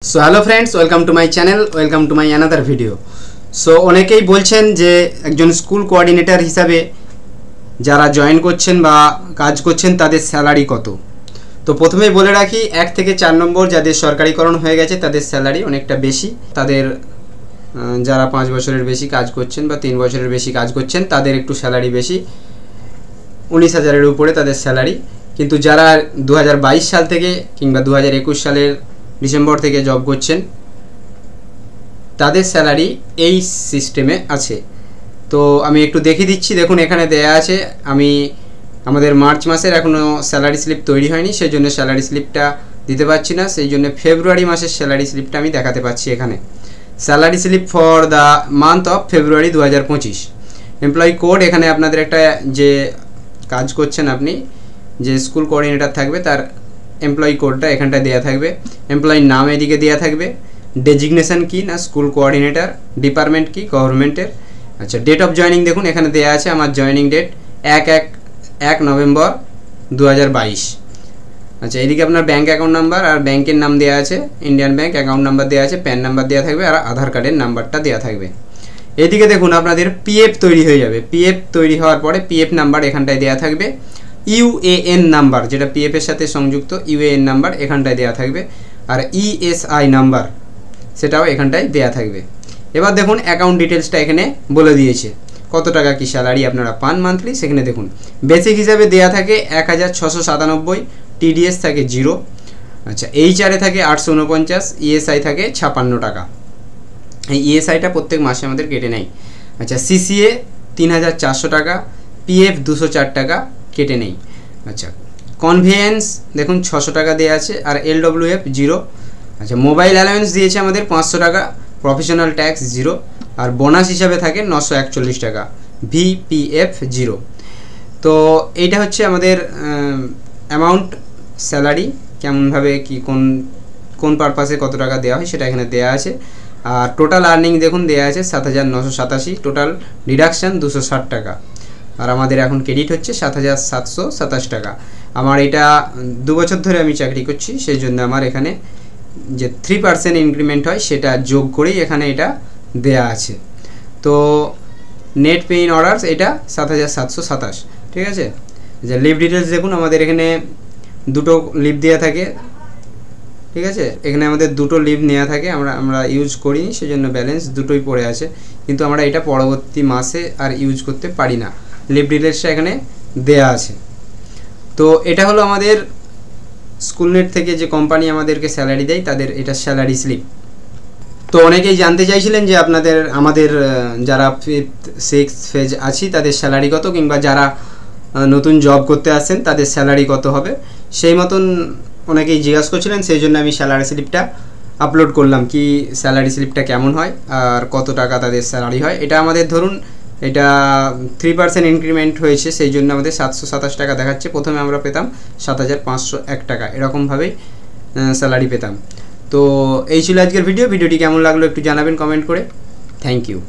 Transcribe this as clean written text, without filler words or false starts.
So hello friends, welcome to my channel, welcome to my another video. So অনেকেই বলছেন যে একজন school coordinator হিসাবে যারা জয়েন করছেন বা কাজ করছেন তাদের স্যালারি কত। তো প্রথমেই বলে রাখি, 1 থেকে 4 নম্বর যাদের সরকারিকরণ হয়ে গেছে তাদের স্যালারি অনেকটা বেশি। তাদের যারা 5 বছরের বেশি কাজ করছেন বা 3 বছরের বেশি কাজ করছেন তাদের একটু স্যালারি বেশি, 19,000-এর উপরে তাদের স্যালারি। কিন্তু যারা 2022 সাল থেকে কিংবা 2021 সালের ডিসেম্বর থেকে জব করছেন তাদের স্যালারি এই সিস্টেমে আছে। তো আমি একটু দেখিয়ে দিচ্ছি। দেখুন, এখানে দেয়া আছে, আমাদের মার্চ মাসের এখনও স্যালারি স্লিপ তৈরি হয়নি, সেই জন্য স্যালারি স্লিপটা দিতে পারছি না। সেই জন্য ফেব্রুয়ারি মাসের স্যালারি স্লিপটা আমি দেখাতে পাচ্ছি। এখানে salary slip for the month of February 2025। Employee code, এখানে আপনাদের একটা যে কাজ করছেন আপনি, যে স্কুল কোঅর্ডিনেটর থাকবে তার এমপ্লয়ি কোডটা এখানটায় দেওয়া থাকবে। এমপ্লয়ির নাম এদিকে দেওয়া থাকবে, ডেজিগনেশন কি না স্কুল কোঅর্ডিনেটর, ডিপার্টমেন্ট কি গভর্নমেন্টের। আচ্ছা, ডেট অফ জয়েনিং দেখুন এখানে দেওয়া আছে, আমার জয়েনিং ডেট 1 নভেম্বর 2022। আচ্ছা, এদিকে আপনার ব্যাঙ্ক অ্যাকাউন্ট নাম্বার আর ব্যাংকের নাম দেওয়া আছে, ইন্ডিয়ান ব্যাঙ্ক অ্যাকাউন্ট নাম্বার দেওয়া আছে, প্যান নাম্বার দেওয়া থাকবে আর আধার কার্ডের নাম্বারটা দেওয়া থাকবে। এদিকে দেখুন আপনাদের পিএফ তৈরি হয়ে যাবে। পিএফ তৈরি হওয়ার পরে পিএফ নাম্বার এখানটায় দেওয়া থাকবে, ইউএএন নাম্বার যেটা পিএফের সাথে সংযুক্ত ইউএএন নাম্বার এখানটায় দেওয়া থাকবে, আর ইএসআই নাম্বার সেটাও এখানটায় দেওয়া থাকবে। এবার দেখুন অ্যাকাউন্ট ডিটেলসটা এখানে বলে দিয়েছে, কত টাকা কি স্যালারি আপনারা পান মান্থলি। সেখানে দেখুন বেসিক হিসাবে দেওয়া থাকে 1697, টিডিএস থাকে 0। আচ্ছা, এইচআরে থাকে 849, ইএসআই থাকে 56 টাকা। এই ইএসআইটা প্রত্যেক মাসে আমাদের কেটে নেয়। আচ্ছা, সিসিএ 3400 টাকা, পিএফ 204 টাকা কেটে নেই। আচ্ছা, কনভেয়েন্স দেখুন 600 টাকা দেওয়া আছে আর এলডব্লিউএফ 0। আচ্ছা, মোবাইল অ্যালাউন্স দিয়েছে আমাদের 500 টাকা, প্রফেশনাল ট্যাক্স 0 আর বোনাস হিসাবে থাকে 941 টাকা, ভিপিএফ 0। তো এইটা হচ্ছে আমাদের অ্যামাউন্ট স্যালারি, কেমনভাবে কি কোন পারপাসে কত টাকা দেওয়া হয় সেটা এখানে দেওয়া আছে। আর টোটাল আর্নিং দেখুন দেওয়া আছে 7,987, টোটাল ডিডাকশান 260 টাকা। আর আমাদের এখন ক্রেডিট হচ্ছে 7,727 টাকা। আমার এটা 2 বছর ধরে আমি চাকরি করছি, সেই জন্য আমার এখানে যে 3% ইনক্রিমেন্ট হয় সেটা যোগ করেই এখানে এটা দেয়া আছে। তো নেট পে ইন অর্ডারস এটা 7,727, ঠিক আছে। যে লিভ ডিটেলস দেখুন, আমাদের এখানে 2টো লিভ দেওয়া থাকে, ঠিক আছে। এখানে আমাদের 2টো লিভ নেওয়া থাকে, আমরা ইউজ করিনি, সেজন্য ব্যালেন্স 2টোই পড়ে আছে, কিন্তু আমরা এটা পরবর্তী মাসে আর ইউজ করতে পারি না। লিভ ডিটেলসটা এখানে দেয়া আছে। তো এটা হলো আমাদের স্কুলনেট থেকে যে কোম্পানি আমাদেরকে স্যালারি দেয় তাদের এটা স্যালারি স্লিপ। তো অনেকেই জানতে চাইছিলেন যে আমাদের যারা 5th 6th ফেজ আছি তাদের স্যালারি কত, কিংবা যারা নতুন জব করতে আসছেন তাদের স্যালারি কত হবে, সেই মতন অনেকেই জিজ্ঞাসা করছিলেন। সেই জন্য আমি স্যালারি স্লিপটা আপলোড করলাম, কি স্যালারি স্লিপটা কেমন হয় আর কত টাকা তাদের স্যালারি হয়। এটা আমাদের ধরুন এটা 3% ইনক্রিমেন্ট হয়েছে, সেই জন্য আমাদের 727 টাকা দেখাচ্ছে। প্রথমে আমরা পেতাম 7,501 টাকা, এরকমভাবেই স্যালারি পেতাম। তো এই ছিল আজকের ভিডিওটি কেমন লাগলো একটু জানাবেন কমেন্ট করে। Thank you.